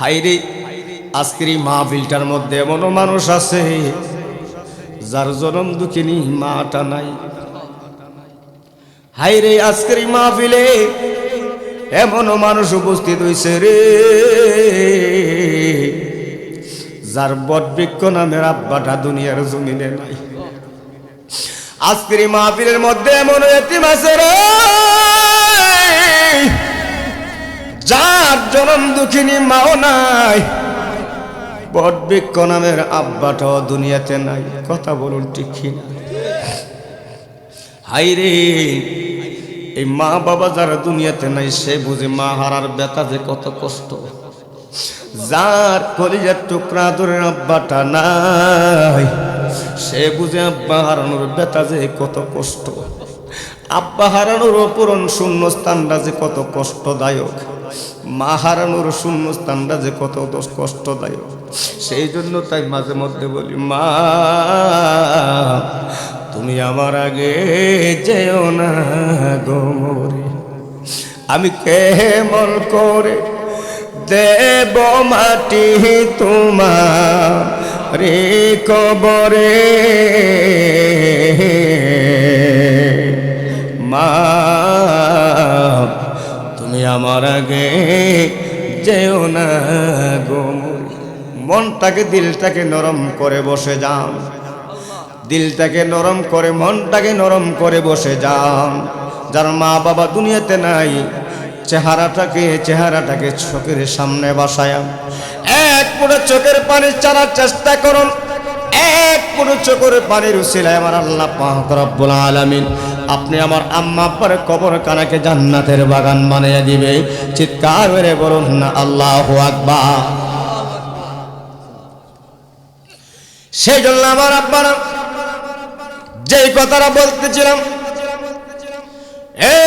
হাইরে আজকের এই মাহফিলটার মধ্যে এমনও মানুষ আছে যার জনম দুঃখিনী মাটা নাই। হাইরে আজকের এই মাহফিলে এমনও মানুষ উপস্থিত হইছে রে যার বটবৃক্ষ নামের আব্বাটা দুনিয়ার জমিনে নাই। আজকের এই মাহফিলের মধ্যে এমন এতিম আছে রে যার জনম দুঃখিনী মাও নাই, বটবৃক্ষ নামের আব্বাটাও দুনিয়াতে নাই। কথা বলুন ঠিক কিনা? হাইরে এই মা বাবা যারা দুনিয়াতে নাই সে বুঝে মা হারার ব্যথা যে কত কষ্ট। যার কলিজার টুকরা দূরের আব্বাটা নাই সে বুঝে আব্বা হারানোর ব্যথা যে কত কষ্ট। আব্বা হারানোর অপূরণ শূন্য স্থানটা যে কত কষ্টদায়ক, মা হারানোর শূন্য স্থানটা যে কত কষ্টদায়ক। সেই জন্য তাই মাঝে মধ্যে বলি, মা তুমি আমার আগে যেও না গো মরে, আমি কেমন করে দেব মাটি তোমার রে কবরে। মা তুমি আমার আগে যেও না গো মরে। মনটাকে দিলটাকে নরম করে বসে যান, দিলটাকে নরম করে মনটাকে নরম করে বসে যান। যার মা বাবা দুনিয়াতে নাই চেহারাটাকে চোখের সামনে বসায়া এক পুরো চোখের পানি ছাড়ার চেষ্টা করুন। এক পুরো চোখের পানির উসিলায় আমার আল্লাহ পাক রব্বুল আলামিন আপনি আমার আম্মা আব্বার কবর কানাকে জান্নাতের বাগান বানিয়ে দিবে। চিৎকার করে বলুন না আল্লাহু আকবার। সেই জন্য আমার আব্বারা যেই কথাটা বলতেছিলাম,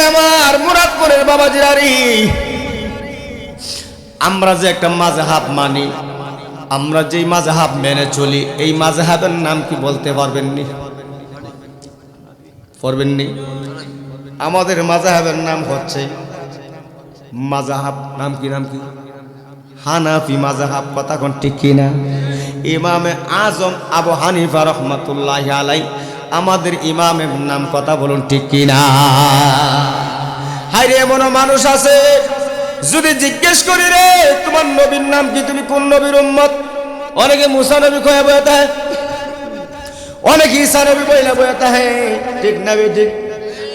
আমার মুরাদপুরের বাবাজিরারি, আমরা যে একটা মাযহাব মানি, আমরা যেই মাযহাব মেনে চলি, এই মাযহাবের নাম কি বলতে পারবেননি? পারবেননি? আমাদের মাযহাবের নাম হচ্ছে মাযহাব নাম কি হানাফি মাযহাব। কথা কোন ঠিক কিনা? ইমামে আজম আবু হানিফা রহমাতুল্লাহি আলাইহি আমাদের ইমামের নাম। কথা বলুন ঠিক কিনা? হায়রে এমনও মানুষ আছে যদি জিজ্ঞেস করি রে তোমার নবীর নাম কি, তুমি কোন নবীর উম্মত, অনেকে মুসা নবী কয়ে বয়ে থাকে, অনেকে ঈসা নবী বইলা বয়ে থাকে, ঠিক না ঠিক?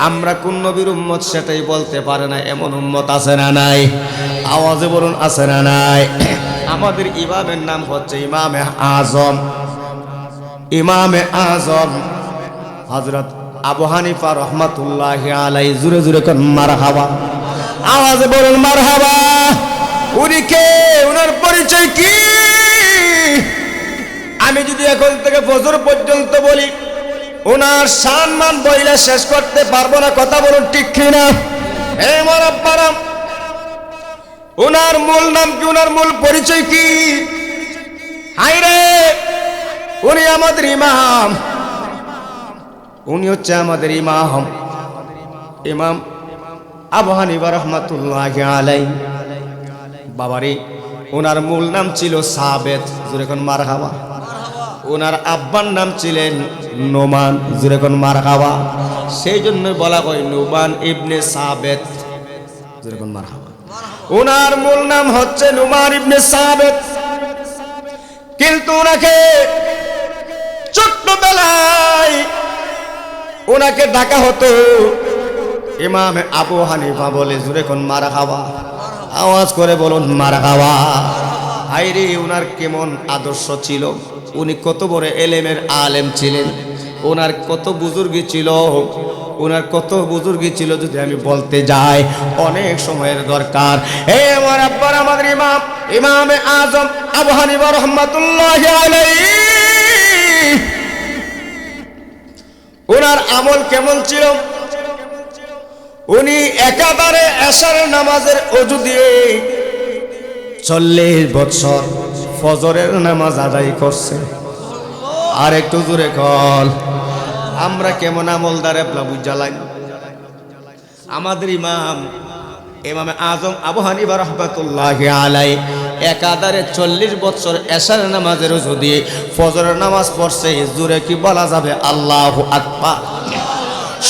আমরা কোন নবীর উম্মত সেটাই বলতে পারে না, এমন উম্মত আছে না নাই? আওয়াজে বলুন আছে না নাই? আমাদের ইমামের নাম হচ্ছে ইমামে আজম, ইমামে আজম হযরত আবু হানিফা রহমাতুল্লাহি আলাইহি। জুরে জুরে কোন মারহাবা, আওয়াজে বলুন মারহাবা। উনি কে, ওনার পরিচয় কি? আমি যদি এখন থেকে ফজর পর্যন্ত বলি ওনার সম্মান বইলে শেষ করতে পারবো না। কথা বলুন ঠিক কিনা? হে আমার আব্বারা, ওনার মূল নাম কি, ওনার মূল পরিচয় কি? হায়রে উনি আমাদের ইমাম, উনি হচ্ছে আমাদের ইমাম, ইমাম আবু হানিফা রহমাতুল্লাহি আলাইহি। বাবারে ওনার মূল নাম ছিল সাবেত, জোরে কোন মারহাবা। ওনার আব্বার নাম ছিলেন নোমান, জোরে কোন মারহাবা। সেই জন্য বলা হয় নোমান ইবনে সাবেত, জোরে কোন মারহাবা। ওনার মূল নাম হচ্ছে নোমান ইবনে সাবেত, কিন্তু ওনাকে ছোট্টবেলায় ওনাকে ডাকা হতো ইমামে আবু হানিফা বলে। জোরে কোন মারহাবা, আওয়াজ করে বলুন মারহাবা। হায়রে ওনার কেমন আদর্শ ছিল, উনি কত বড় এলেমের আলেম ছিলেন, ওনার কত বুজুর্গি ছিল, ওনার কত বুজুর্গি ছিল যদি আমি বলতে যাই অনেক সময়ের দরকার। হে আমার আব্বার আমাদের ইমাম ইমামে আজম আবু হানিফা রহমাতুল্লাহি আলাইহি, ওনার আমল কেমন ছিল? উনি একেবারে এশার নামাজের ওযু দিয়ে 40 বছর ফজরের নামাজ আদায় করছে। আর একটু জোরে কল, আমরা কেমন আমলদারে বুঝা লাগে। আমাদের ইমাম ইমামে আজম আবু হানিফা রাহমাতুল্লাহি আলাইহি একাধারে 40 বছর এশার নামাজের ওযু দিয়ে ফজরের নামাজ পড়ছে, জোরে কি বলা যাবে আল্লাহু আকবার?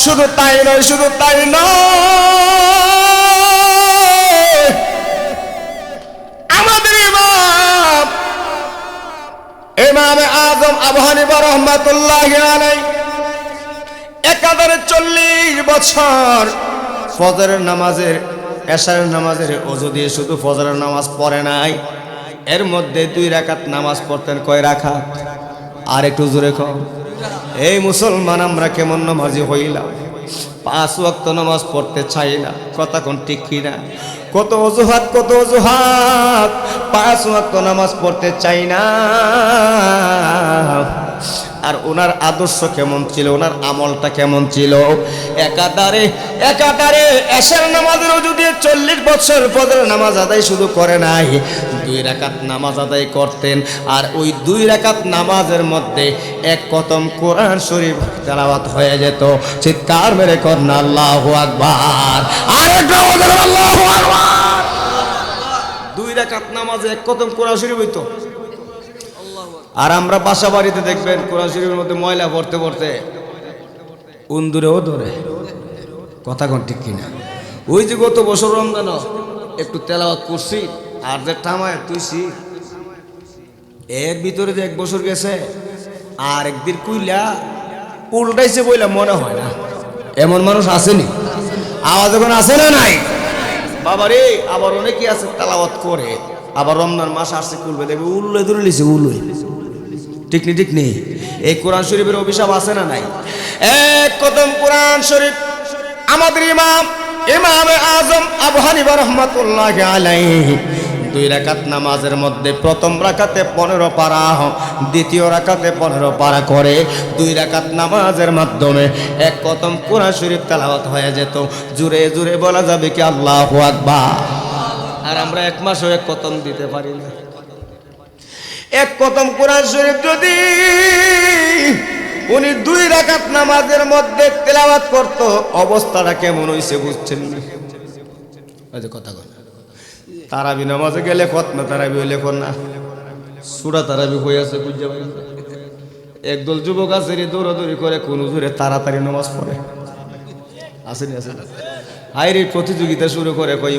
শুধু তাই নয়, শুধু তাই নয়, আমাদের ইমাম আযম আবু হানিফা রাহমাতুল্লাহি আলাইহি একাধারে 40 বছর ফজরের নামাজের এশার নামাজের ওযু দিয়ে শুধু ফজরের নামাজ পড়ে নাই, এর মধ্যে 2 রাকাত নামাজ পড়তেন। কয় রাকাত? আর একটু জোরে কও। এই মুসলমান আমরা কেমন নামাজি হইলাম? 5 ওয়াক্ত নামাজ পড়তে চাই না, কথা কোন ঠিক কিনা? কত অজুহাত, কত অজুহাত, 5 ওয়াক্ত নামাজ পড়তে চাই না। আর ওনার আদর্শ কেমন ছিল, ওনার আমলটা কেমন ছিল? একাধারে এশার নামাজের ওযু দিয়ে 40 বছর ফজরের নামাজ আদায় শুধু করে নাই, 2 রাকাত নামাজ আদায় করতেন। আর ওই 2 রাকাত নামাজের মধ্যে এক খতম কোরআন শরীফ তেলাওয়াত হয়ে যেত। চিৎকার মেরে করেন আল্লাহু আকবার। আর একটু আল্লাহু আকবার। 2 রাকাত নামাজে এক খতম কোরআন শরীফ হইতো। আর আমরা বাসা বাড়িতে দেখবেন কোরআন শরীফের মধ্যে ময়লা পড়তে পড়তে উন্দুরেও ধরে, কথা কোন ঠিক কিনা? ওই যে গত বছর রমজান একটু তেলাওয়াত করছি, আর যে টামায় তুইছি, এর ভিতরে যে 1 বছর গেছে, আর একদিন কুইলা উল্টাইছে বইলা মনে হয় না। এমন মানুষ আসেনি? আওয়াজ যখন আসে না নাই বাবারে, আবার অনেকে আছে তেলাওয়াত করে, আবার রমজান মাস আসছে খুলবে দেখবে উল্লে ধরে লিছে, উল্লে। ঠিক নেই, ঠিক নেই? এই কোরআন শরীফের অভিশাপ আছে না নাই? এক খতম কোরআন শরীফ আমাদের ইমাম আযম আবু হানিফা রাহমাতুল্লাহি আলাইহি 2 রাকাত নামাজের মধ্যে প্রথম রাকাতে 15 পারা, দ্বিতীয় রাকাতে 15 পারা করে 2 রাকাত নামাজের মাধ্যমে এক খতম কোরআন শরীফ তেলাওয়াত হয়ে যেত। জোরে জোরে বলা যাবে কি আল্লাহু আকবার? আর আমরা 1 মাসও এক খতম দিতে পারি না। এক খতম কোরআন শরীফ যদি উনি 2 রাকাত নামাজের মধ্যে তেলাওয়াত করত, অবস্থাটা কেমন হইছে বুঝছেন না? ওই যে কথা কয় তারাবি নামাজে গেলে খতমে তারাবি হইলে কোন না সূরা তারাবি হয়ে আছে বুঝতে পারেন। একদল যুবক আছে রে দৌড়াদৌড়ি করে কোন হুজুরে তাড়াতাড়ি নামাজ পড়ে, আসেনি? আছে হাই রে, প্রতিযোগিতা শুরু করে কই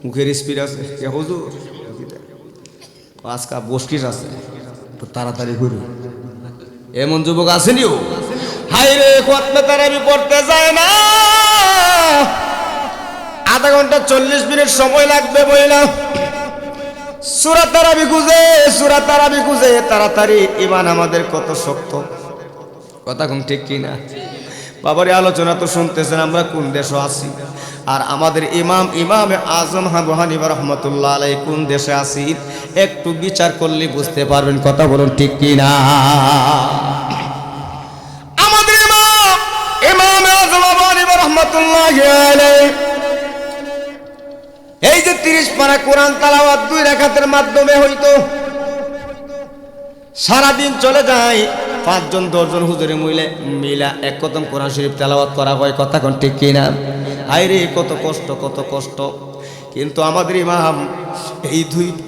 মুখের স্পিড আছে, হুজুর আজকা বস্কিস আছে, তাড়াতাড়ি ঘুরি। এমন যুবক আসেনি? হাই রে, খতমে তারাবি পড়তে যায় না, আধা ঘন্টা 40 মিনিট সময় লাগবে বইলা সূরা তারাবি খুঁজে তাড়াতাড়ি। ইমান আমাদের কত শক্ত, কথা কোন ঠিক কিনা? বাবারে আলোচনা তো শুনতেছেন, আমরা কোন দেশে আছি? আর আমাদের ইমাম আযম আবু হানিফা রাহমাতুল্লাহ আলাইহি কোন দেশে আছি একটু বিচার করলে বুঝতে পারবেন, কথা বলুন ঠিক কিনা? আমাদের ইমাম আযম আবু হানিফা রাহমাতুল্লাহ আলাইহি এই যে 30 পারা কোরআন তেলাওয়াত 2 রাকাতের মাধ্যমে হইতো, সারাদিন চলে যায় 5 জন 10 জন হুজুরে মিলা এক খতম কোরআন শরীফ তেলাওয়াত করা হয়, কথা কোন ঠিক কিনা? আইরে কত কষ্ট, কত কষ্ট। কিন্তু আমাদের ইমাম এই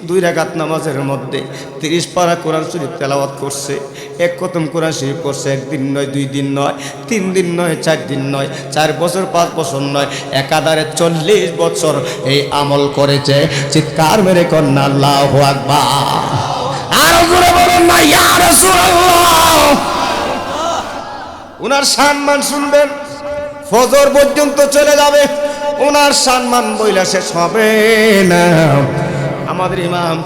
2 রাকাত নামাজের মধ্যে 30 পারা কোরআন শরীফ তেলাওয়াত করছে, এক খতম কোরআন শরীফ করছে। 1 দিন নয়, 2 দিন নয়, 3 দিন নয়, 4 দিন নয়, 4 বছর 5 বছর নয়, একাধারে 40 বছর এই আমল করেছে। চিৎকার মেরে কন্যা আল্লাহু আকবার। আরো জোরে বলুন না ইয়া রাসূলুল্লাহ। উনার সম্মান শুনবেন, ফজর পর্যন্ত চলে যাবে, ওনার সম্মান বইলা শেষ হবে না। আমাদের ইমাম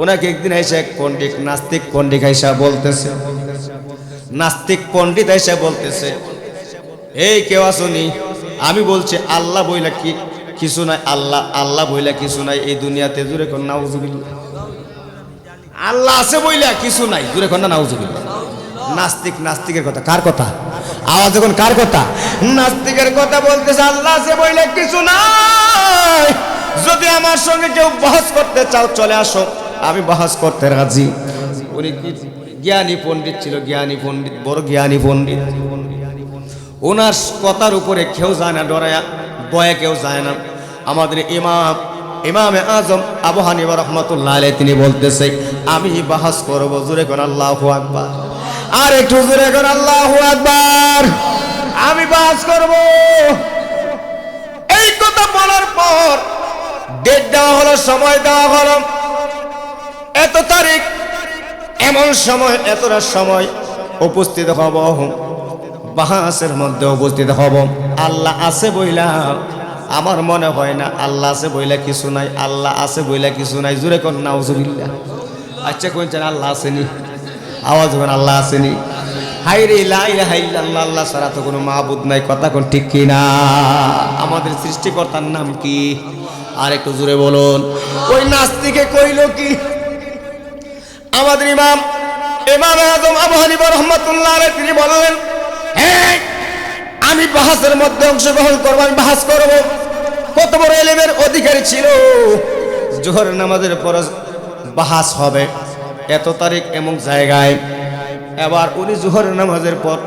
ওনাকে একদিন এসে এক পণ্ডিত, নাস্তিক পণ্ডিত আইসা বলতেছে, এই কেউ আসনি? আমি বলছি আল্লাহ বইলা কিছু নাই, আল্লাহ বইলা কিছু নাই এই দুনিয়াতে। জুড়ে কর নাউজুবিল্লাহ। আল্লাহ আছে বইলা কিছু নাই, জুড়ে কর না নাউজুবিল্লাহ। নাস্তিকের কথা। কার কথা? আওয়াজ যখন কার কথা? নাস্তিকের কথা বলতেছে, আল্লাহ আছে বইলে কিছু নাই। যদি আমার সঙ্গে কেউ বহস করতে চাও চলে আসো, আমি বহস করতে রাজি। উনি জ্ঞানী পণ্ডিত ছিল, বড় জ্ঞানী পণ্ডিত। ওনার কথার উপরে কেউ যায় না, ডরায়া ভয়ে কেউ যায় না। আমাদের ইমাম ইমামে আজম আবু হানিফা রাহমাতুল্লাহ আলাইহি তিনি বলতেছে আমি বাহাস করব, জোরে কোন আল্লাহু আকবার, আর একটু জোরে কোন আল্লাহু আকবার। আমি বাহাস করব। এই কথা বলার পর ডেট দেওয়া হলো, সময় দেওয়া হলো, এত তারিখ এমন সময় এতটা সময় উপস্থিত হব, বাহাসের মধ্যে উপস্থিত হব। আল্লাহ আছে বইলা আমার মনে হয় না আল্লাহ আছে বইলা কিছু নাই, আল্লাহ আছে বইলা কিছু নাই, জোরে কোন নাউজুবিল্লাহ। আচ্ছা কোনছেন আল্লাহ আসেনি? আওয়াজ কোন আল্লাহ আসেনি? হাইরে লা ইলাহা ইল্লাল্লাহ, আল্লাহ ছাড়া তো কোনো মাবুদ নাই, কথা কোন ঠিক কি না? আমাদের সৃষ্টিকর্তার নাম কি? আর একটু জোরে বলুন। ওই নাস্তিকে কইল কি? আমাদের ইমাম আজম আবু হানিফা রাহমাতুল্লাহ আলাইহি তিনি বললেন হ্যাঁ আমি বাহাসের মধ্যে অংশগ্রহণ করব, আমি বাহাস করব। কত বড় ইলমের অধিকারী ছিল। জোহরের নামাজের পর বাহাস হবে, এত তারিখ এমন জায়গায়। এবার উনি জোহরের নামাজের পর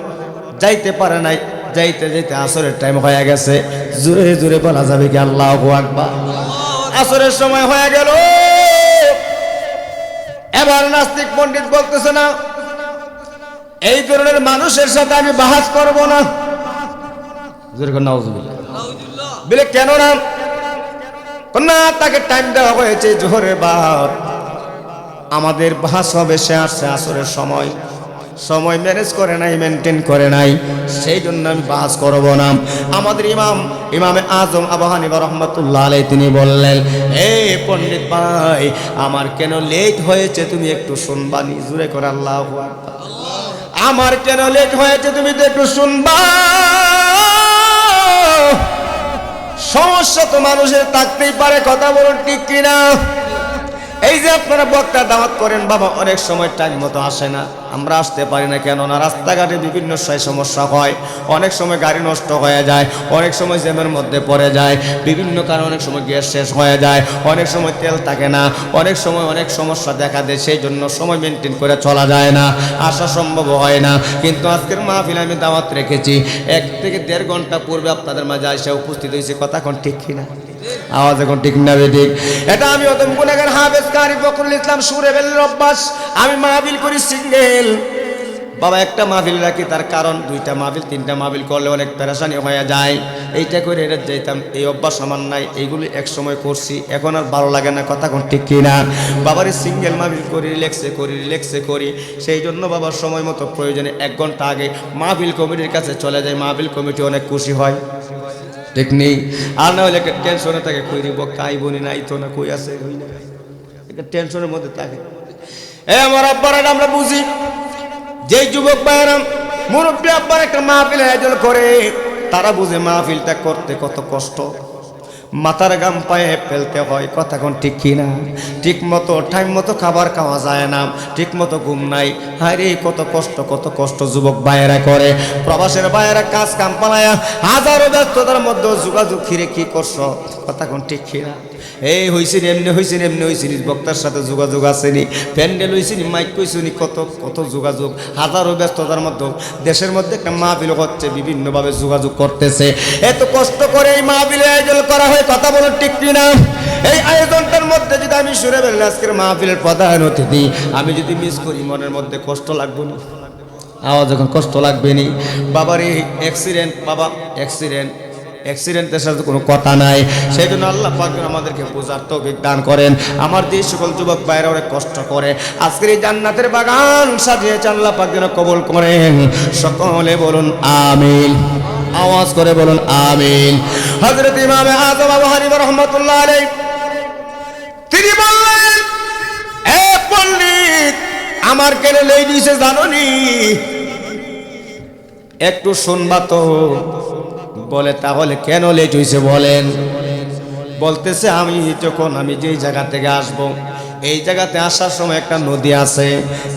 যাইতে পারে নাই, যাইতে যাইতে আসরের টাইম হয়ে গেছে। জোরে জোরে বলা যাবে কি আল্লাহু আকবার? আসরের সময় হয়ে গেল। এবার নাস্তিক পণ্ডিত বলতেছে না এই ধরনের মানুষের সাথে আমি বাহাস করব না। বলে কেন না? না তাকে টাইম দেওয়া হয়েছে জোহরের বাদ, আমাদের বাহাস হবে সে আসছে আসরের সময়, সময় ম্যানেজ করে নাই, মেনটেন করে নাই, সেই জন্য আমি বাহাস করব না। আমাদের ইমামে আজম আবু হানিফা রাহমাতুল্লাহ আলাইহি তিনি বললেন এই পণ্ডিত ভাই আমার কেন লেট হয়েছে তুমি একটু শুনবানি, জোরে করে আল্লাহু আকবার। আমার কেন লেট হয়েছে তুমি তো একটু শুনবা। সমস্যা তো মানুষের থাকতেই পারে, কথা বলুন ঠিক কিনা? এই যে আপনারা বক্তা দাওয়াত করেন বাবা, অনেক সময় টাইম মতো আসে না, আমরা আসতে পারি না। কেন না? রাস্তাঘাটে বিভিন্ন সমস্যা হয়, অনেক সময় গাড়ি নষ্ট হয়ে যায়, অনেক সময় জ্যামের মধ্যে পড়ে যায়, বিভিন্ন কারণে অনেক সময় গ্যাস শেষ হয়ে যায়, অনেক সময় তেল থাকে না, অনেক সময় অনেক সমস্যা দেখা দেয়, সেই জন্য সময় মেনটেন করে চলা যায় না, আসা সম্ভব হয় না। কিন্তু আজকের মাহফিলে আমি দাওয়াত রেখেছি, 1 থেকে 1.5 ঘন্টা পূর্বে আপনাদের মাঝে এসে উপস্থিত হয়েছে, কথা কোন ঠিক কিনা? আওয়াজ এখন ঠিক না বেঠিক? এটা আমি অতম গুনাহগার হাফেজ কারি ফখরুল ইসলাম সুরে বেলের অভ্যাস। আমি মাহফিল করি সিঙ্গেল বাবা, একটা মাহফিল রাখি, তার কারণ 2টা মাহফিল 3টা মাহফিল করলে অনেক পেরেশানি হয়ে যায়। এইটা করে এটা যাইতাম, এই অভ্যাস আমার নাই। এইগুলি এক সময় করছি, এখন আর ভালো লাগে না, কথা কোন ঠিক কিনা? বাবার সিঙ্গেল মাহফিল করি, রিল্যাক্সে করি। সেই জন্য বাবার সময় মতো প্রয়োজনে 1 ঘন্টা আগে মাহফিল কমিটির কাছে চলে যায়, মাহফিল কমিটি অনেক খুশি হয়, ঠিক নেই? আর না হলে একটা টেনশনে থাকে, কই রিব কাই বনি নাই তো না, কই আছে একটা টেনশনের মধ্যে থাকে। আমার আব্বারা আমরা বুঝি, যেই যুবক ভাইয়েরা মুরব্বী আব্বার একটা মাহফিল আয়োজন করে, তারা বুঝে মাহফিলটা করতে কত কষ্ট, মাথার গাম পায়ে ফেলতে হয়, কথা কোন ঠিক কিনা? ঠিক মতো টাইম মতো খাবার খাওয়া যায় না, ঠিক মতো ঘুম নাই। হায়রে কত কষ্ট যুবক ভাইয়েরা করে। প্রবাসের ভাইয়েরা কাজ কাম পালায়া হাজারো ব্যস্ততার মধ্যে যোগাযোগ ফিরে কি করছো, কথা কোন ঠিক কিনা? এই হয়েছিনি এমনি হয়েছিনি, বক্তার সাথে যোগাযোগ আসেনি, প্যান্ডেল হয়েছিনি, মাইক কইছিনি, কত যোগাযোগ, হাজারো ব্যস্ততার মধ্যে দেশের মধ্যে একটা মাহফিল হচ্ছে, বিভিন্নভাবে যোগাযোগ করতেছে। এত কষ্ট করে এই মাহফিলের আয়োজন করা হয়, কথা বলো ঠিক কিনা? এই আয়োজনটার মধ্যে যদি আমি সুরে বেলে আজকের মাহফিলের প্রধান অতিথি আমি যদি মিস করি, মনের মধ্যে কষ্ট লাগবে না? আওয়াজ যখন কষ্ট লাগবে নি? বাবার এই অ্যাক্সিডেন্টের সাথে কোনো কথা নাই। সেই জন্য আল্লাহ পাক আমাদেরকে বোঝার তৌফিক দান করেন। আমার যে সকল যুবক ভাইরা অনেক কষ্ট করে আজকের এই জান্নাতের বাগান সাজিয়েছে, আল্লাহ পাক যেন কবুল করেন। সকলে বলুন আমিন, আওয়াজ করে বলুন আমিন। হযরত ইমামে আযম আবু হানিফা রাহমাতুল্লাহ আলাইহি তিনি বললেন এ পণ্ডিত আমার কেন লেট হইছে জানোনি? একটু শুনবা তো। বলে তাহলে কেন লেট হইছে বলেন? বলতেছে আমি যেই জায়গা থেকে আসবো এই জায়গাতে আসার সময় একটা নদী আছে,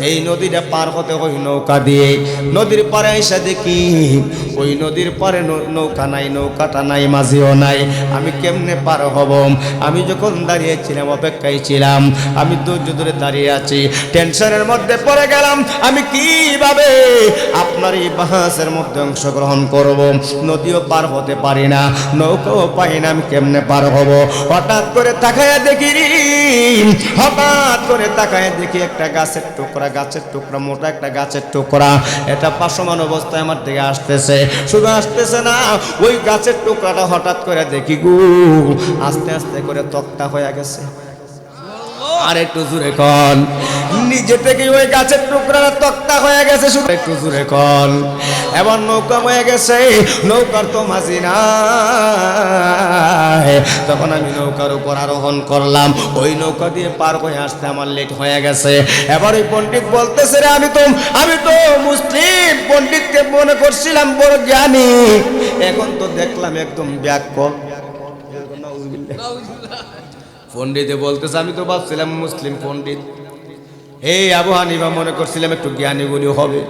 এই নদীটা পার হতে ওই নৌকা দিয়ে। নদীর পারে এসে দেখি ওই নদীর পারে নৌকা নাই, নৌকাটা নাই, মাঝিও নাই। আমি কেমনে পার হব? আমি যখন দাঁড়িয়েছিলাম, অপেক্ষায় ছিলাম, আমি ধৈর্য ধরে দাঁড়িয়ে আছি, টেনশনের মধ্যে পড়ে গেলাম। আমি কিভাবে আপনার এই বাহাসের মধ্যে অংশগ্রহণ করব? নদীও পার হতে পারি না, নৌকাও পাই না, আমি কেমনে পার হব? হঠাৎ করে তাকায়া দেখি, হঠাৎ করে তাকায় দেখি একটা গাছের টুকরা, গাছের টুকরা, মোটা একটা গাছের টুকরা, এটা পাশমান অবস্থায় আমার দিকে আসতেছে। শুধু আসতেছে না, ওই গাছের টুকরাটা হঠাৎ করে দেখি গু আস্তে আস্তে করে তক্তা হয়ে গেছে। আর একটু জোরে কল, নিজে থেকে ওই গাছের টুকরাটা তক্তা হয়ে গেছে। শুধু একটু জোরে কল। এবার নৌকা হয়ে গেছে, নৌকার তো মাঝি না। তখন আমি নৌকার উপর আরোহণ করলাম, ওই নৌকা দিয়ে পার হয়ে আসতে আমার লেট হয়ে গেছে। এবার ওই পণ্ডিত বলতেছে, রে আমি তো মুসলিম পণ্ডিতকে মনে করছিলাম বড় জ্ঞানী, এখন তো দেখলাম একদম ব্যাককল। পণ্ডিতে বলতেছে, আমি তো ভাবছিলাম মুসলিম পণ্ডিত, এই আবু হানিফা মনে করছিলাম একটু জ্ঞানী গুণী হবে,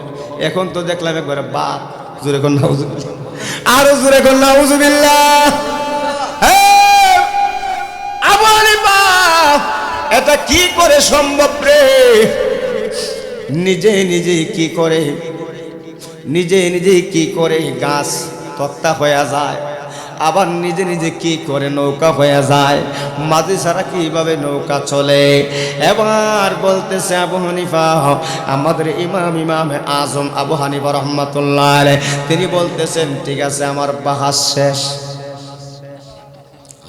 এখন তো দেখলাম একবারে বাপ। জোরে কোন নাউজুবিল্লাহ, আরো জোরে কোন নাউজুবিল্লাহ। আবু হানিফা এটা কি করে সম্ভব রে? নিজে নিজেই কি করে, নিজে নিজেই কি করে গাছ তক্তা হয়ে যায়, আবার নিজে নিজে কি করে নৌকা হয়ে যায়, মাঝি ছাড়া কিভাবে নৌকা চলে? এবার বলতেছে আবু হানিফা, আমাদের ইমাম আজম আবু হানিফা রহমাতুল্লাহ আলাইহি, তিনি বলতেছেন, ঠিক আছে আমার বাহাস শেষ।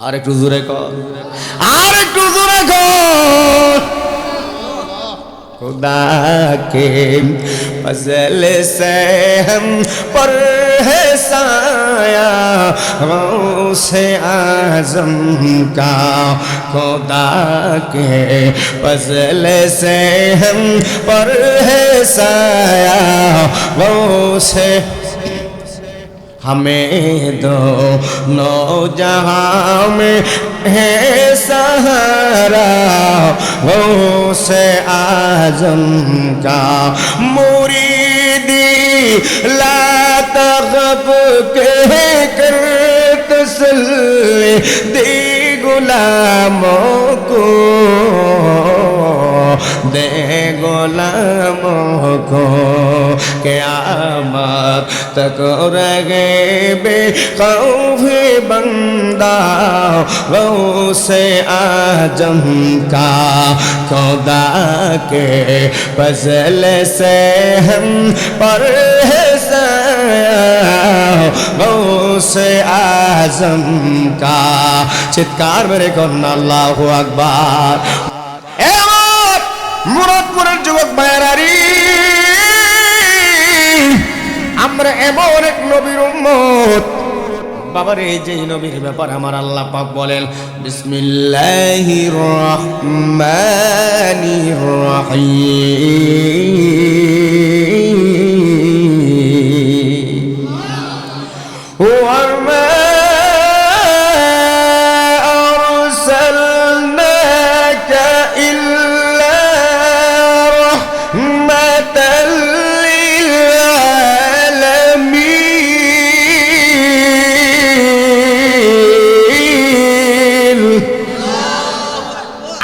আর একটু জোরে কর, আর একটু জোরে কর। खुदा के फजल से हम पर है साया गौसे आज़म का, खुदा के फजल से हम पर है साया गौसे, हमें दोनों जहां में है सहारा गौसे आज़म का, मुरीदी ला तग़ब कह कर तसल्ली दे गुलामों को, दे गुलामों को, क़यामत तक रहे बेखौफ बंदा गौसे आज़म का, खुदा के फज़ल से हम पर है गौसे आज़म का। চিৎকার মেরে কন্যা আল্লাহু আকবার। মুরাদপুরের যুবক ভাইয়ারি, আমরা এমন এক নবীর উম্মত, বাবার এই যে নবীর ব্যাপার আমার আল্লাহ পাক বলেন, বিসমিল্লাহির রহমানির রহিম, ওয়া মা আরসালনাকা ইল্লা রাহমাতাল লিল আলামিন।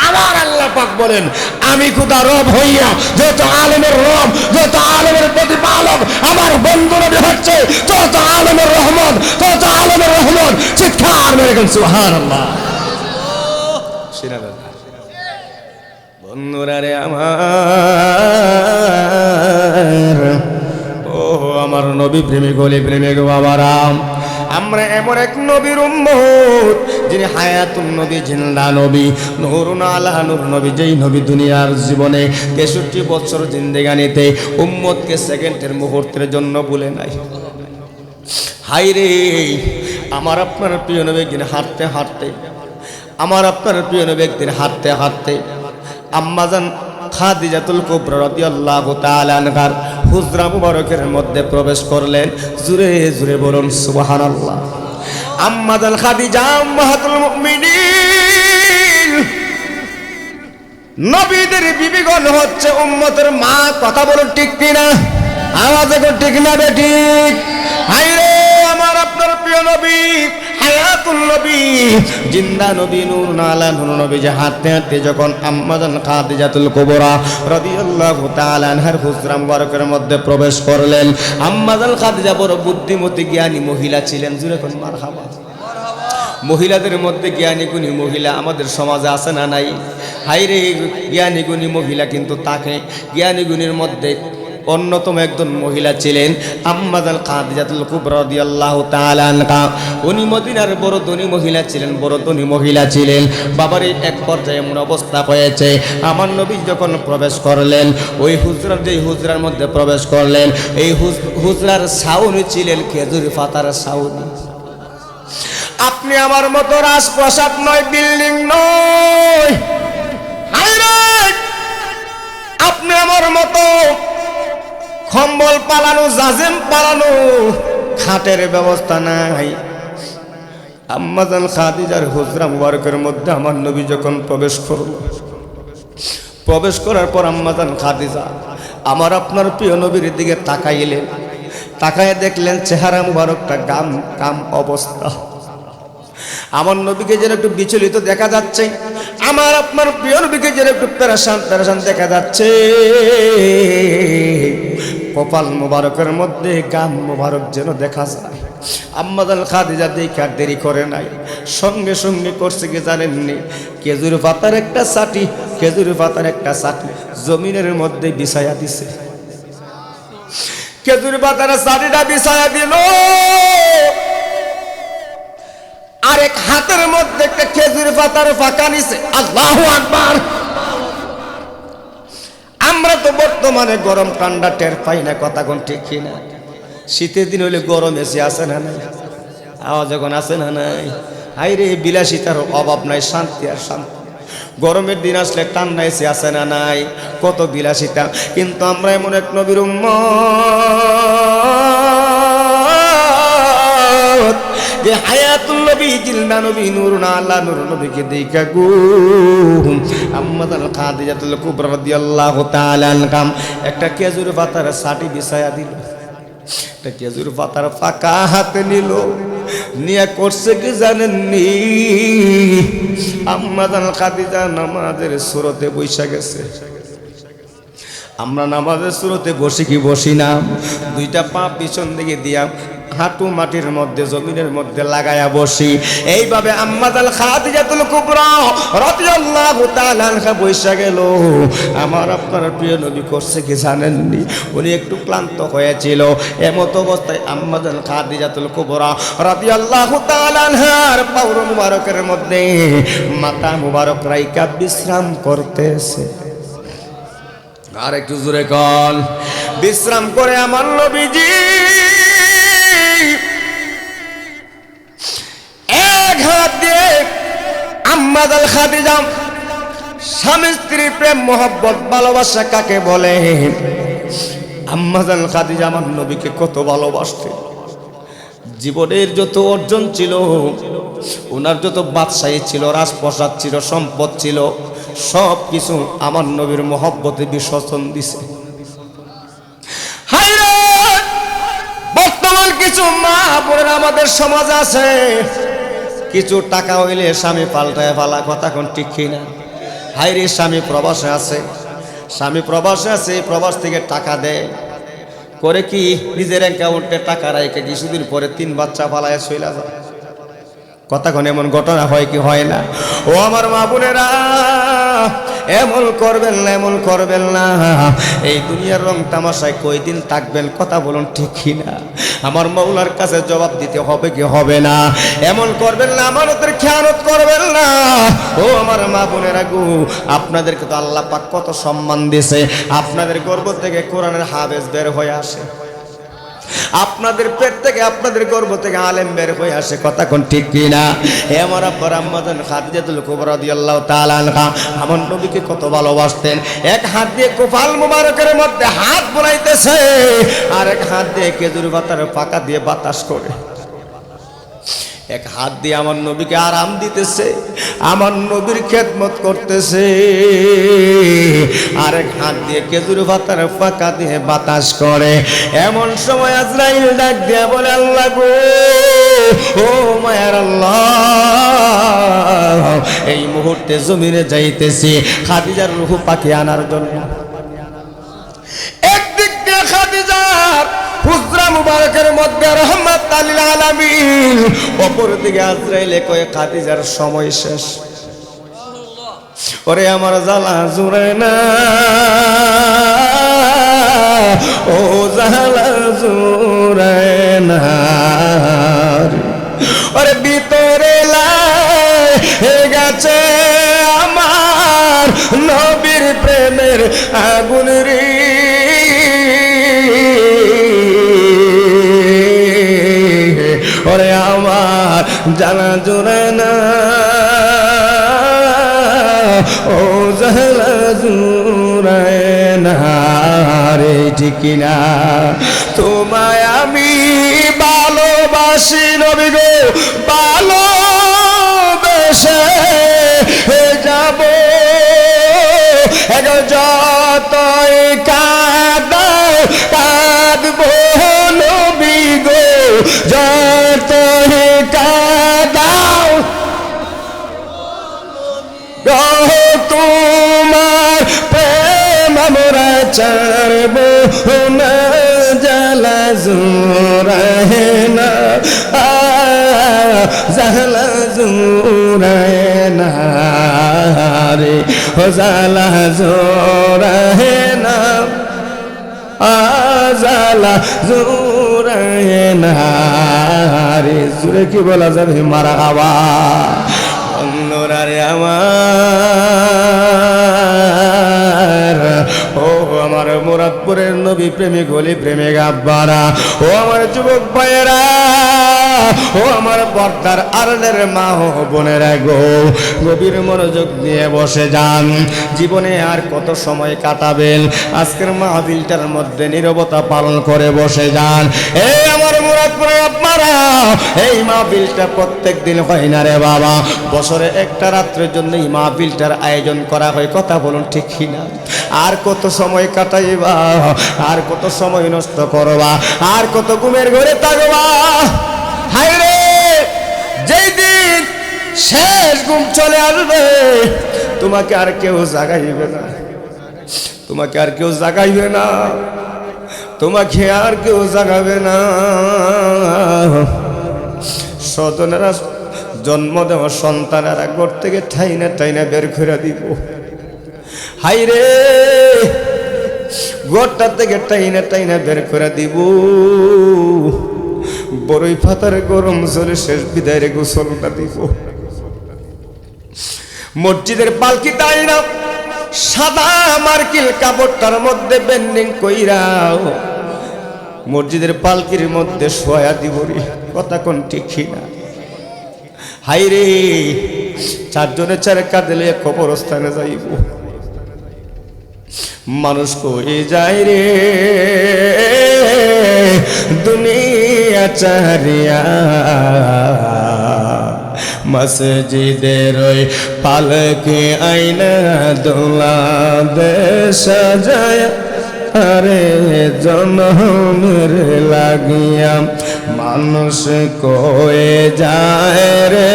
আমার আল্লাহ পাক বলেন, আমি খোদা রব হইয়া যত আলেমের রব, যত আলেমের প্রতিপালক, আমার বন্ধু নবী হচ্ছে যত আলেমের রহমত, তত আলেমের রহমত। চিৎকার মেরে গেল সুবহানাল্লাহ। বন্ধুরা রে আমার, ও আমার নবী প্রেমিক হলে প্রেমিক বাবারাম, আমরা এমন এক নবীর উম্মত যিনি হায়াতুন নবী, জিন্দা নবী, নূরুন আলা নূর নবী, যেই নবী দুনিয়ার জীবনে 63 বছর জিন্দেগানিতে উম্মতকে সেকেন্ডের মুহূর্তের জন্য ভুলে নাই। হাই রে, আমার আপনার প্রিয় নবী একদিন হাঁটতে হাঁটতে, আমার আপনার প্রিয় নবী একদিন হাঁটতে হাঁটতে আম্মাজান খাদিজাতুল কুবরা রাদিয়াল্লাহু তাআলা আনহার হুজরা মুবারকের মধ্যে প্রবেশ করলেন। জুরে জুরে বলুন সুবহানাল্লাহ। আম্মাজান খাদিজা উম্মাহাতুল মুমিনিন নবীদের বিবিগণ হচ্ছে উম্মতের মা। কথা বলুন ঠিক কিনা? আওয়াজ এখন ঠিক না বেঠিক? হায়রে আমার আপনার প্রিয় নবী, হায়াতুল নবী, জিন্দা নবী, নূর আলা নূর নবী, যে হাঁটতে হাঁটতে যখন আম্মাজান খাদিজাতুল কুবরা রাদিয়াল্লাহু তাআলা আনহার হুজরা মুবারকের মধ্যে প্রবেশ করলেন। আম্মাজান খাদিজা বড় বুদ্ধিমতী জ্ঞানী মহিলা ছিলেন। জুরে কোন মারহাবা। মহিলাদের মধ্যে জ্ঞানী গুণী মহিলা আমাদের সমাজে আছে না নাই? হাইরে জ্ঞানী গুণী মহিলা, কিন্তু তাকে জ্ঞানী গুণীর মধ্যে অন্যতম একজন মহিলা ছিলেন আম্মাজান খাদিজাতুল কুবরা রাদিয়াল্লাহু তাআলা আনহা। উনি মদিনার বড় ধনী মহিলা ছিলেন, বড় ধনী মহিলা ছিলেন। বাবার এক পর্যায়ে এমন অবস্থা হয়েছে, আমার নবী যখন প্রবেশ করলেন ওই হুজরার, যেই হুজরার মধ্যে প্রবেশ করলেন, এই হুজরার ছাউনি ছিলেন খেজুর পাতার ছাউনি। আপনি আমার মতো রাজপ্রাসাদ নয়, বিল্ডিং নয়। আপনি আমার মতো কম্বল পালানো, জাজেম পালানো খাটের ব্যবস্থা নাই। আম্মাজান খাদিজার হুজরা মুবারকের মধ্যে আমার নবী যখন প্রবেশ করল, প্রবেশ করার পর আম্মাজান খাদিজা আমার আপনার প্রিয় নবীর দিকে তাকাইলেন। তাকায় দেখলেন চেহারা মুবারকটা গাম গাম অবস্থা। আমার নবীকে যেন একটু বিচলিত দেখা যাচ্ছে, আমার আপনার প্রিয় নবীকে যেন একটু পেরেশান পেরেশান দেখা যাচ্ছে। কপাল মুবারকের মধ্যে গাম মুবারক যেন দেখা যায়। আম্মাজান খাদিজা দেখার দেরি করে নাই, সঙ্গে সঙ্গে করছে কি জানেননি? খেজুর পাতার একটা চাটি, খেজুর পাতার একটা চাটি জমিনের মধ্যে বিছায়া দিছে। খেজুর পাতার চাটিটা বিছায়া দিল, আরেক হাতের মধ্যে একটা খেজুর পাতার ফাঁকা নিছে। আল্লাহু আকবার। আমরা তো বর্তমানে গরম ঠান্ডা টের পাই না, কথা কোন ঠিক কিনা? শীতের দিন হইলে গরম এসে আসে না নাই? আওয়াজ যখন আসে না নাই? হাইরে বিলাসিতার অভাব নাই, শান্তি আর শান্তি। গরমের দিন আসলে ঠান্ডা এসে আসে না নাই? কত বিলাসিতা। কিন্তু আমরা এমন এক নবীর উম্মত যে হায়াতুল নবী, জিন্দা নবী, নূর আলা নূর নবীকে দেখা গো আম্মাজান খাদিজাতুল কুবরা রাদিয়াল্লাহু তাআলা আনহা একটা খেজুর পাতার ছাটি বিছায়া দিল। একটা খেজুর পাতার ফাঁকা হাতে নিল, নিয়ে করছে কি জানেননি? আম্মাজান খাদিজা নামাজের সুরতে বৈশা গেছে। আমরা নামাজের সুরতে বসি কি বসি না? দুইটা পা পিছন দিকে দিয়া হাঁটু মাটির মধ্যে জমিনের মধ্যে লাগায়া বসি। এইভাবে আম্মাজান খাদিজাতুল কুবরা রাদিয়াল্লাহু তাআলা আনহা বৈশা গেল। আমার আপনার প্রিয় নবী করছে কি জানেননি? উনি একটু ক্লান্ত হয়েছিল। এমত অবস্থায় আম্মাজান খাদিজাতুল কুবরা রাদিয়াল্লাহু তাআলা আনহার পাউর মুবারকের মধ্যে মাথা মুবারক রাইকা বিশ্রাম করতেছে। আর একটু জোরে কল। বিশ্রাম করে আমার নবীজি এক হাত দিয়ে আম্মাজান খাদিজা, স্বামী স্ত্রী প্রেম মোহব্বত ভালোবাসা কাকে বলে? আম্মাজান খাদিজা আমার নবীকে কত ভালোবাসতেন। জীবনের যত অর্জন ছিল, ওনার যত বাদশাহী ছিল, রাজপ্রাসাদ ছিল, সম্পদ ছিল, সব কিছু আমার নবীর মোহব্বতে বিসর্জন দিছে। বর্তমান কিছু মা বোনের আমাদের সমাজ আছে, কিছু টাকা হইলে স্বামী পাল্টায় ফালা, কথা কোন ঠিক কিনা? হাইরে স্বামী প্রবাসে আছে, স্বামী প্রবাসে আছে, প্রবাস থেকে টাকা দেয় করে কি নিজের অ্যাকাউন্টে টাকা রাখে কিছুদিন পরে 3 বাচ্চা পালায় চলে যায়। কথা কোন এমন ঘটনা হয় কি হয় না? ও আমার মা বোনেরা, এমন করবেন না, এমন করবেন না। এই দুনিয়ার রং তামাশায় কয়দিন থাকবেন? কথা বলুন ঠিক কিনা? আমার মাওলার কাছে জবাব দিতে হবে কি হবে না? এমন করবেন না, আমানতের খেয়ানত করবেন না। ও আমার মা বোনেরা গো, আপনাদেরকে তো আল্লাহ পাক কত সম্মান দিয়েছে। আপনাদের গর্ভ থেকে কোরআনের হাফেজ বের হয়ে আসে, আপনাদের পেট থেকে, আপনাদের গর্ভ থেকে আলেম বের হয়ে আসে। কথা কোন ঠিক কিনা? হে আমার আব্বা আম্মাজান খাদিজাতুল কুবরা রাদিয়াল্লাহু তাআলা আনহা আমার নবীকে কত ভালোবাসতেন। এক হাত দিয়ে কপাল মুবারকের মধ্যে হাত বুলাইতেছে, আর এক হাত দিয়ে খেজুর পাতার পাকা দিয়ে বাতাস করে। এক হাত দিয়ে আমার নবীকে আরাম দিতেছে, আমার নবীর খেদমত করতেছে, আরেক হাত দিয়ে খেজুর পাতার ফাঁকা দিয়ে বাতাস করে। এমন সময় আজরাইল ডাক দিয়ে বলে, আল্লাহ গো, ও মায়ার আল্লাহ, এই মুহূর্তে জমিনে যাইতেছি খাদিজার রূহ পাখি আনার জন্য। একদিক দিয়ে খাদিজার হুজরা মুবারকের মধ্যে রাহমাতাল লিল আলামিন, অপর দিকে আজরাইলে কয় খাদিজার সময় শেষ। ওরে আমার জ্বালা জুড়ে না, ও জ্বালা জুড়ে না, ওরে ভিতরে লে গেছে আমার নবীর প্রেমের আগুন রে, ওরে আমার জ্বালা জুড়ে না, ও জ্বালা জুড়ে না রে, ঠিক না? তোমায় আমি ভালোবাসি নবী গো, ভালোবেসে যাব, যতই কাঁদাও কাঁদবো নবী গো, যতই কাঁদাও তোমার প্রেম আমরা ছাড়ব না, জ্বালা জুড়ে না, জ্বালা জুড়ে না রে, জ্বালা জুড়ে না, জ্বালা জুড়ে না রে। জুড়ে কি বলা যাবে? মারা আওয়াজ অন্যরারে আমার, ও আমার মুরাদপুরের নবী প্রেমিক হলি প্রেমিক আব্বারা, ও আমার যুবক ভাইয়েরা, ও আমার পর্দার আড়ালের মা ও বোনেরা গো, গভীর মনোযোগ নিয়ে বসে যান। জীবনে আর কত সময় কাটাবেন? আজকের মাহফিলটার মধ্যে নীরবতা পালন করে বসে যান। এই আমার মুরাদপুরের আপনারা, এই মাহফিলটা প্রত্যেক দিন হয় না রে বাবা, বছরে একটা রাত্রের জন্য এই মাহফিলটার আয়োজন করা হয়। কথা বলুন ঠিক কিনা? আর কত সময় কাটাইবা, আর কত সময় নষ্ট করবা, আর কত ঘুমের ঘরে থাকবা? হায়রে, যেই দিন শেষ ঘুম চলে আসবে তোমাকে আর কেউ জাগাইবে না, তোমাকে আর কেউ জাগাইবে না, তোমাকে আর কেউ জাগাবে না। স্বজনেরা, জন্ম দেওয়া সন্তানেরা ঘর থেকে ঠাইনা ঠাইনা বের করে দিব। হায়রে, ঘরটা থেকে টাইনা টাইনা বের করে দিব। বড়ই পাতার গরম জলে শেষ বিদায়ের গোসলটা দিব। মসজিদের পালকি তাই না, সাদা মার্কিল কাপড়টার মধ্যে বেন্ডিং কইরাও মসজিদের পালকির মধ্যে শোয়া দিব রে। কথা কোন ঠিক না? হাইরে, চারজনে চার কাঁদলে কবরস্থানে যাইব। মানুষ কই যায় রে দুনিয়া চারিয়া, মসজিদের পালকে আইনা দোলা দে সাজায়া, আরে জনমের লাগিয়া মানুষ কয়ে যায় রে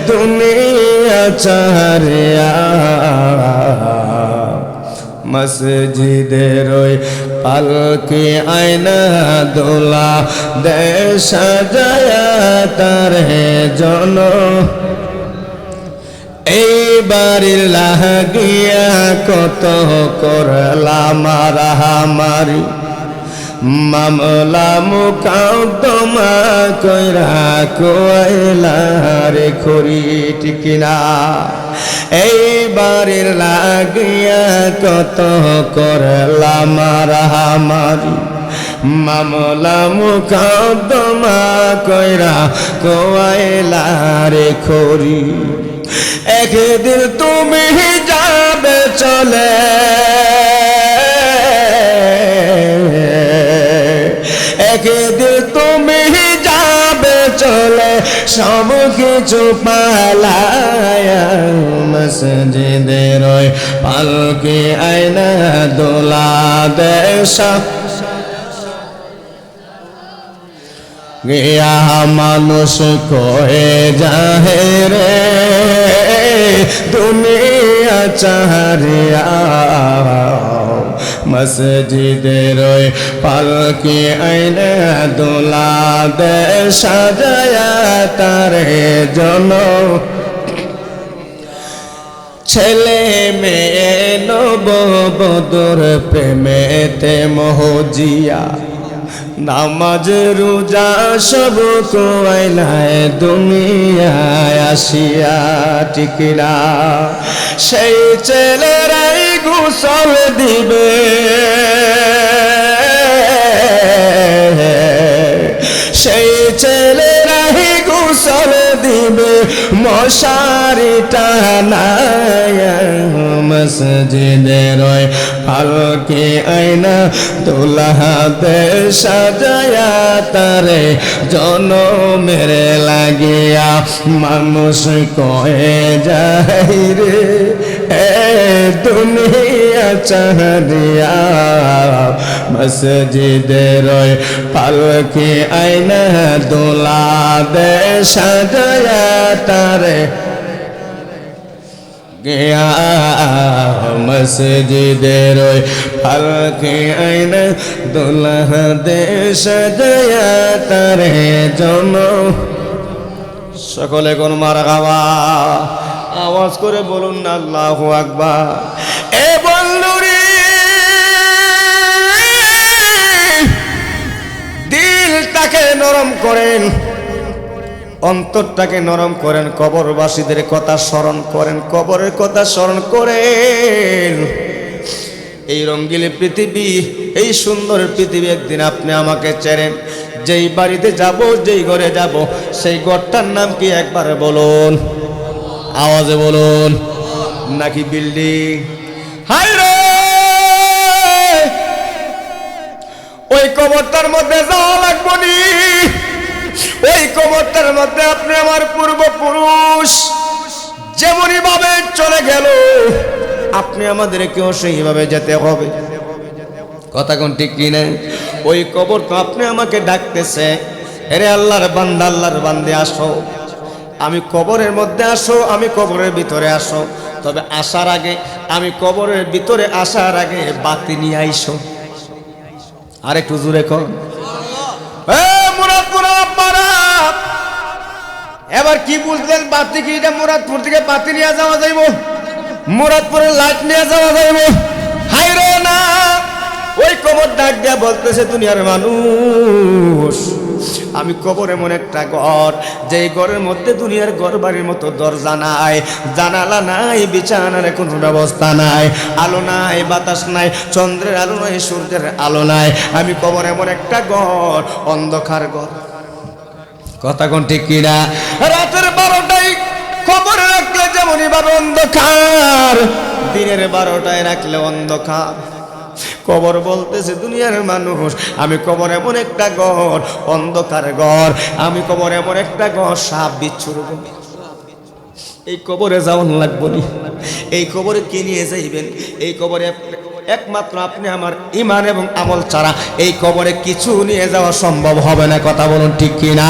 দুনিয়া চারিয়া। মসজিদের পালকি আয়না দোলা দে সাজায়া, তারে জন এই বাড়ির লাগিয়া কত করলাম মারামারি, মামলা মুকদ্দমা কইরা কইলা রে খড়ি, ঠিক না? এই বাড়ির লাগিয়া কত করলাম মারামারি, মামলা মুকদ্দমা কইরা কইলা রে খড়ি। একদিন তুমি যাবে চলে, একদিন তুমি যাবে চলে, সব কিছু পালায়া মসজিদের ওই পালকি আয়না দোলা দেশা গিয়া মানুষ কয়ে যাহে রে দুনিয়া চাহারিয়া মসজিদের ওই পালকি আইনে দোলা দে সাজায়া তারে জন ছেলে মেয়ে নববধূর প্রেমেতে মহজিয়া নামাজ রোজা সব কোয়াইলায় দুনিয়ায় আসিয়া টিকিরা সেই ছেলেরাই গোসল দিবে সেই ছেলেরাই গোসল দিবে মশারি টানায় মসজিদের ওই পালকি আয়না দোলা দে সাজায়া তারে জনমের লাগিয়া মানুষ কয়ে যাই রে দুনিয়া চাহারিয়া মসজিদের ওই পালকি আয়না দোলা দে সাজায়া তারে গিয়া মসজিদের ওই পালকি আয়না দোলা দে সাজায়া তারে জন সকলে কোন মারহাবা আওয়াজ করে বলুন না আল্লাহু আকবার। এ বন্ধুরে দিলটাকে নরম করেন, অন্তরটাকে নরম করেন, কবরবাসীদের কথা স্মরণ করেন, কবরের কথা স্মরণ করেন। এই রঙ্গিলী পৃথিবী, এই সুন্দর পৃথিবী একদিন আপনি আমাকে চেনেন। যেই বাড়িতে যাব, যেই ঘরে যাব, সেই ঘরটার নাম কি একবার বলুন, আওয়াজে বলুন। নাকি বিল্ডিং? হাই রে, ওই কবরটার মধ্যে যাওয়া লাগবো নি। ওই কবরটার মধ্যে আপনি আমার পূর্বপুরুষ যেমনই ভাবে চলে গেল, আপনি আমাদেরকেও সেইভাবে যেতে হবে। কথা কোন ঠিক কি না? ওই কবর তো আপনি আমাকে ডাকতেছে, এরে আল্লাহর বান্দা, আল্লাহর বান্দে আসো, আমি কবরের মধ্যে আসো, আমি কবরের ভিতরে আসো। তবে আসার আগে, আমি কবরের ভিতরে আসার আগে বাতি নিয়ে আইসো। আর একটু জোরে কর। এবার কি বুঝলেন? বাতি কি? এটা মুরাদপুর থেকে বাতি নিয়ে যাওয়া যাইব, মুরাদপুরের লাইট নিয়ে যাওয়া যাইব? হাইরো না, ওই কবর ডাক দিয়া বলতেছে, দুনিয়ার মানুষ, আমি কবর এমন একটা ঘর, যে ঘরের মধ্যে দুনিয়ার ঘর বাড়ির মতো দরজা নাই, জানালা নাই, বিছানার কোনো ব্যবস্থা নাই, আলো নাই, বাতাস নাই, চন্দ্রের আলো নাই, সূর্যের আলো নাই। আমি কবর এমন একটা ঘর, অন্ধকার ঘর। কথা কোন ঠিক কিনা? রাতের 12টায় কবরে রাখলে যেমনই ভাবে অন্ধকার, দিনের 12টায় রাখলে অন্ধকার। কবর বলতেছে, দুনিয়ার মানুষ, আমি কবর এমন একটা ঘর, অন্ধকার ঘর, আমি কবর এমন একটা ঘর, সাপ বিচ্ছুর। এই কবরে যাওয়ান লাগবো নি। এই কবরে কি নিয়ে যাইবেন? এই কবরে একমাত্র আপনি আমার ঈমান এবং আমল ছাড়া এই কবরে কিছু নিয়ে যাওয়া সম্ভব হবে না। কথা বলুন ঠিক কিনা?